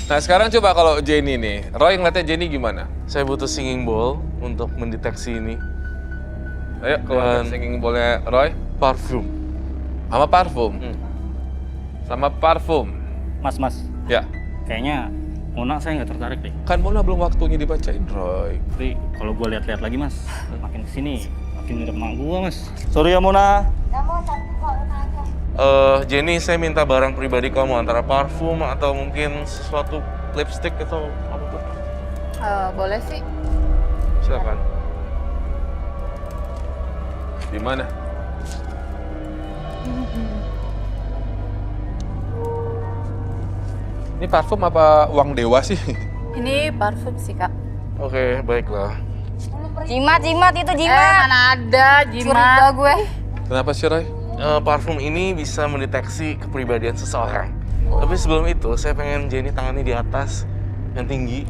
Nah sekarang coba kalau Jenny nih, Roy ngeliatnya Jenny gimana? Saya butuh singing bowl untuk mendeteksi ini. Ayo keluarkan singing bowl-nya Roy. Parfum. Sama parfum. Sama parfum. Mas. Ya. Kayaknya Mona saya nggak tertarik deh. Kan Mona belum waktunya dibacain, Roy. Tapi kalau gue lihat-lihat lagi mas, makin kesini makin mirip emak gue mas. Sorry ya Mona. Jenny, saya minta barang pribadi kamu antara parfum atau mungkin sesuatu lipstick atau apa tuh? Boleh sih. Silakan. Di mana? Ini parfum apa uang dewa sih? Ini parfum sih kak. Oke, baiklah. Jimat itu jimat. Mana ada jimat. Curiga gue. Kenapa sih, Roy? Parfum ini bisa mendeteksi kepribadian seseorang. Tapi sebelum itu, saya pengen Jenny tangannya di atas, yang tinggi.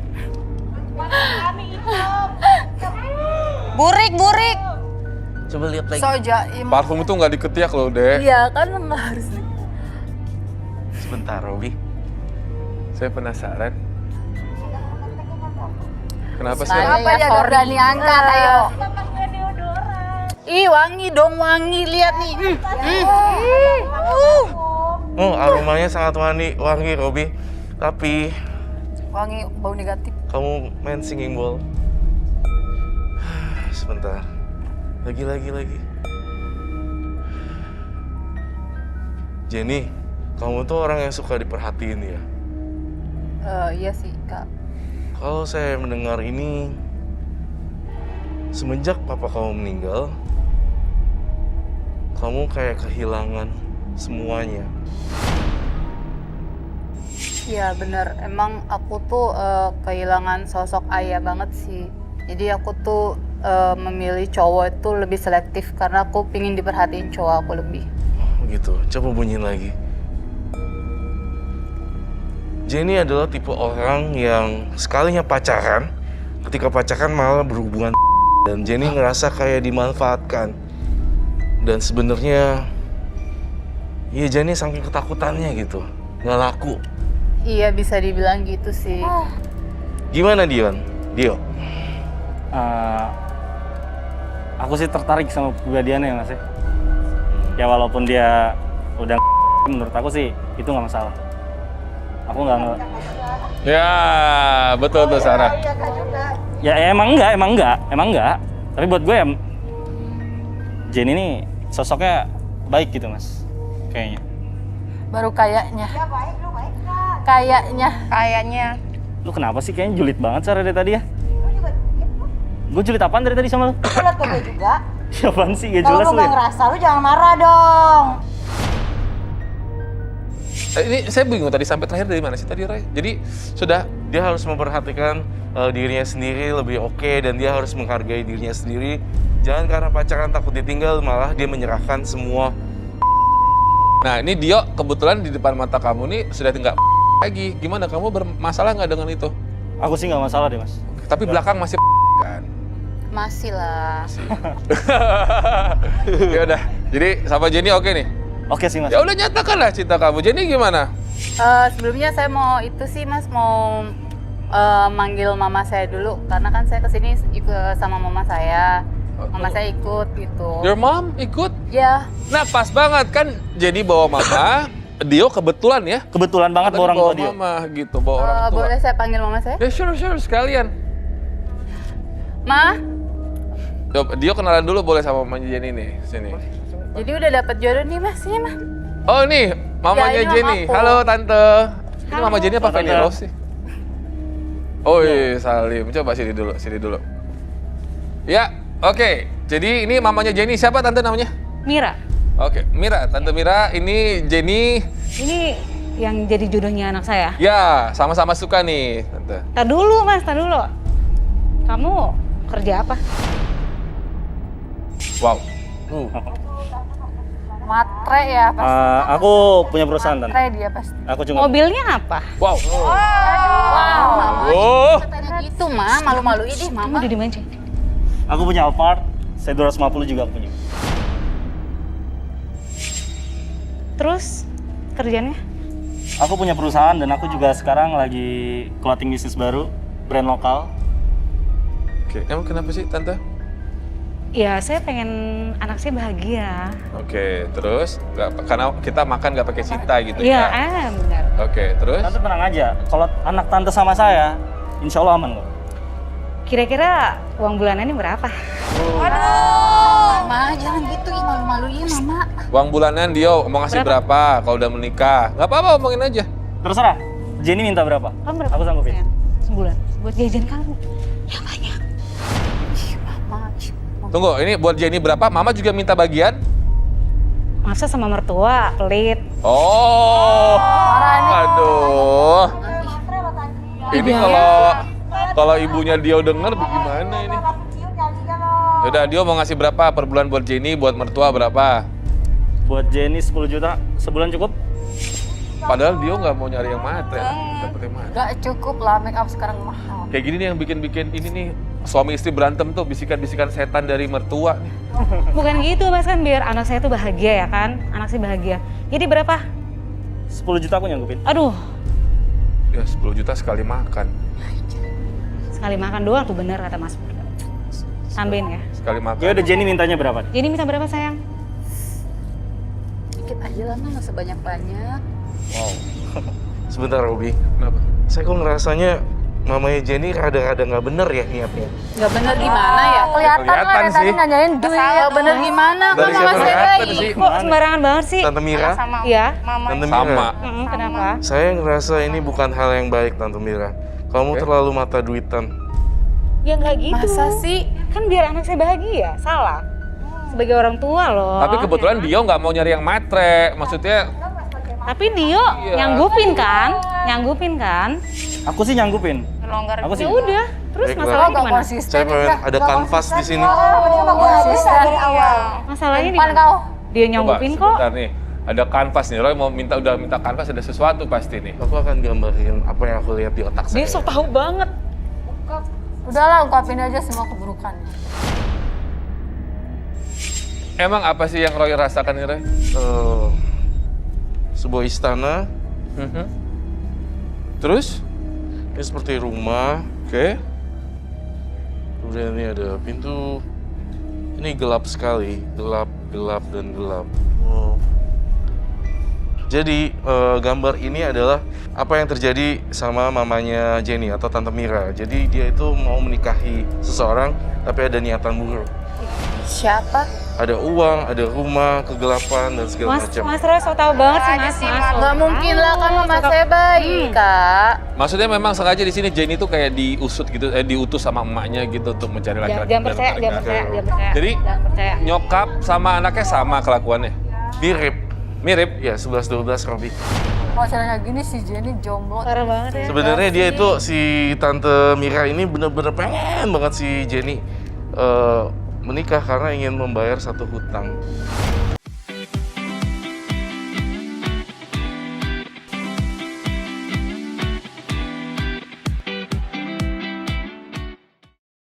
Burik. Coba lihat lagi. So jaim. Parfum itu nggak diketiak loh, Dek. Iya kan nggak harus. Sebentar, Robi. Saya penasaran. Kenapa sih? Kenapa Roy? ya gak berani angkat, ayo. Ih wangi dong, wangi, lihat nih. Oh, aromanya sangat wangi, Robi. Tapi Wangi bau negatif. kamu main singing bowl. Sebentar. Lagi. Jenny, kamu tuh orang yang suka diperhatiin ya. Iya sih kak. Kalau saya mendengar ini, semenjak papa kamu meninggal, kamu kayak kehilangan semuanya. Iya bener, emang aku tuh kehilangan sosok ayah banget sih. Jadi aku tuh memilih cowok itu lebih selektif karena aku pingin diperhatiin cowok aku lebih. Begitu, coba bunyiin lagi. Jenny adalah tipe orang yang sekalinya pacaran, ketika pacaran malah berhubungan dan Jenny ngerasa kayak dimanfaatkan. Dan sebenarnya, ya Jenny saking ketakutannya gitu, nggak laku. Iya bisa dibilang gitu sih. Gimana Dio? Aku sih tertarik sama kepribadiannya mas ya. Ya walaupun dia udah menurut aku sih itu nggak masalah. Aku nggak. Ya, betul tuh Sarah. Ya emang enggak. Tapi buat gue ya, Jenny ini sosoknya baik gitu mas, kayaknya. Baru kayaknya. Kayaknya. Lu kenapa sih kayaknya julid banget Sarah dari tadi ya? Gue julid apaan dari tadi sama lu? Lihat ke gue juga. Apaan sih gak Kalau jelas lu lu nggak ya? ngerasa, lu jangan marah dong. Ini saya bingung tadi sampai terakhir dari mana sih tadi, Roy? Jadi sudah Dia harus memperhatikan dirinya sendiri lebih oke dan dia harus menghargai dirinya sendiri. Jangan karena pacaran takut ditinggal malah dia menyerahkan semua. Nah ini Dio kebetulan di depan mata kamu nih sudah tinggal lagi. Gimana, kamu bermasalah nggak dengan itu? Aku sih nggak masalah deh mas. Tapi belakang masih kan? Masih lah. Ya udah. Jadi sama Jenny oke nih? Oke sih mas. Ya udah nyatakanlah cinta kamu. Jenny gimana? Sebelumnya saya mau itu sih mas, mau manggil mama saya dulu karena kan saya kesini ikut sama mama saya. Mama saya ikut gitu. Your mom ikut? Ya. Nah pas banget kan Jenny bawa mama. Dio kebetulan ya? Kebetulan banget Tadi bawa orang bawa tua dia. mama gitu, bawa orang tua. Boleh saya panggil mama saya? Ya sure sekalian. Ma, Coba, Dio kenalan dulu boleh sama mamanya Jenny nih, sini. jadi udah dapat jodoh nih mas, ini mah. Oh nih, mamanya Ya, ini Jenny. mamaku. Halo Tante. Ini mama Jenny apa Tante. Fanny Rose sih? Oh iya, Salim. Coba sini dulu. Ya, oke. Jadi ini mamanya Jenny. Siapa Tante namanya? Mira, Oke, Mira. Tante Mira, ini Jenny. ini yang jadi jodohnya anak saya. Ya, sama-sama suka nih, Tante. Tar dulu mas, tar dulu. Kamu kerja apa? Wow. Matre ya pasti. Aku punya perusahaan tante. Matre dia pasti. Aku cuma Mobilnya apa? Wow. Wow, mama. Oh. Katanya gitu mah, malu-maluin deh Kamu mama. udah dimancing. aku punya Alphard, saya 250 juga aku punya. Terus kerjanya? Aku punya perusahaan dan aku juga sekarang lagi clothing bisnis baru, brand lokal. Oke, emang kenapa sih Tante? Ya, saya pengen anak saya bahagia. Oke, terus karena kita makan nggak pakai cinta gitu Iya, ya? benar. Oke, terus? Tante tenang aja, kalau anak tante sama saya, insya Allah aman kok. Kira-kira uang bulanannya berapa? Mama, jangan gitu, ih malu-maluin Mama. Uang bulanan Dio mau ngasih berapa kalau udah menikah? Nggak apa-apa, omongin aja. Terserah, Jenny minta berapa? Kamu berapa? Aku sanggupin. sayang? Sebulan. Buat jajan kamu. Ya banyak. Mama, Tunggu, ini buat Jenny berapa? Mama juga minta bagian? Masa sama mertua, pelit. Oh, aduh. Ini kalau ibunya Dio denger gimana ini? Yaudah, Dio mau ngasih berapa per bulan buat Jenny, buat mertua berapa? Buat Jenny 10 juta, sebulan cukup? Padahal Dio nggak mau nyari yang matre, dapet yang matre. gak cukup lah, make up sekarang mahal. Kayak gini nih yang bikin ini nih, suami istri berantem tuh bisikan-bisikan setan dari mertua nih. Bukan gitu mas, kan biar anak saya tuh bahagia ya kan. Anak saya bahagia. Jadi berapa? 10 juta aku nyanggupin. Aduh, Ya 10 juta sekali makan. sekali makan doang tuh bener kata mas. Tambahin ya. Sekali makan. Ya udah, Jenny mintanya berapa? Jadi minta berapa sayang? Dikit aja lah, nggak sebanyak-banyak. Wow. Sebentar Robi, Kenapa? saya kok ngerasanya mamanya Jenny rada-rada nggak bener ya niatnya. Nggak bener gimana ya? Kelihatan Kelihatan lah dari tadi sih. nanyain duit. Nggak bener gimana? Dari Kan siapa Mama saya kelihatan baik. sih? Kok sembarangan banget sih? Tante Mira, Sama Iya. mama. Tante Sama. Mira, Kenapa? saya ngerasa ini bukan hal yang baik Tante Mira. Kamu Oke. terlalu mata duitan. Ya nggak gitu. Masa sih? Kan biar anak saya bahagia, salah. Sebagai orang tua loh. Tapi kebetulan Dio nggak mau nyari yang matre. Maksudnya, Tapi Dio nyanggupin kan? Nyanggupin kan? Aku sih nyanggupin. Longgar. Aku sih. Ya udah. Terus Baiklah. masalahnya Gak gimana? konsisten. Saya pengen ada kanvas di sini. Konsisten dari awal. Masalahnya di Depan kau. Dia coba nyanggupin kok. sebentar nih. Ada kanvas nih, Roy mau udah minta kanvas, ada sesuatu pasti nih. Aku akan gambarin apa yang aku lihat di otak Dia saya. so tahu banget. Udahlah, ungkapin aja semua keburukannya. Emang apa sih yang Roy rasakan nih, Roy? Sebuah istana, Mhm. Terus? ini seperti rumah. Oke. Kemudian ini ada pintu. Ini gelap sekali, gelap dan gelap. Jadi gambar ini adalah apa yang terjadi sama mamanya Jenny atau Tante Mira. Jadi dia itu mau menikahi seseorang, tapi ada niatan buruk. Siapa? Ada uang, ada rumah, kegelapan dan segala macam. Mas Roy so tahu banget sih mas. Nggak mungkin lah, kan Mama saya baik, Kak. Maksudnya memang sengaja di sini Jenny tuh kayak diusut gitu, diutus sama emaknya gitu untuk mencari laki-laki. Jangan dan percaya, mencari jangan percaya, laki-laki. jangan percaya. Jadi Jangan percaya. nyokap sama anaknya sama kelakuannya. Mirip. Mirip. Ya, 11-12 Robi. Masalahnya gini si Jenny jomblo. Parah banget ya. Sebenarnya dia itu si Tante Mira ini bener-bener pengen banget si Jenny menikah karena ingin membayar satu hutang.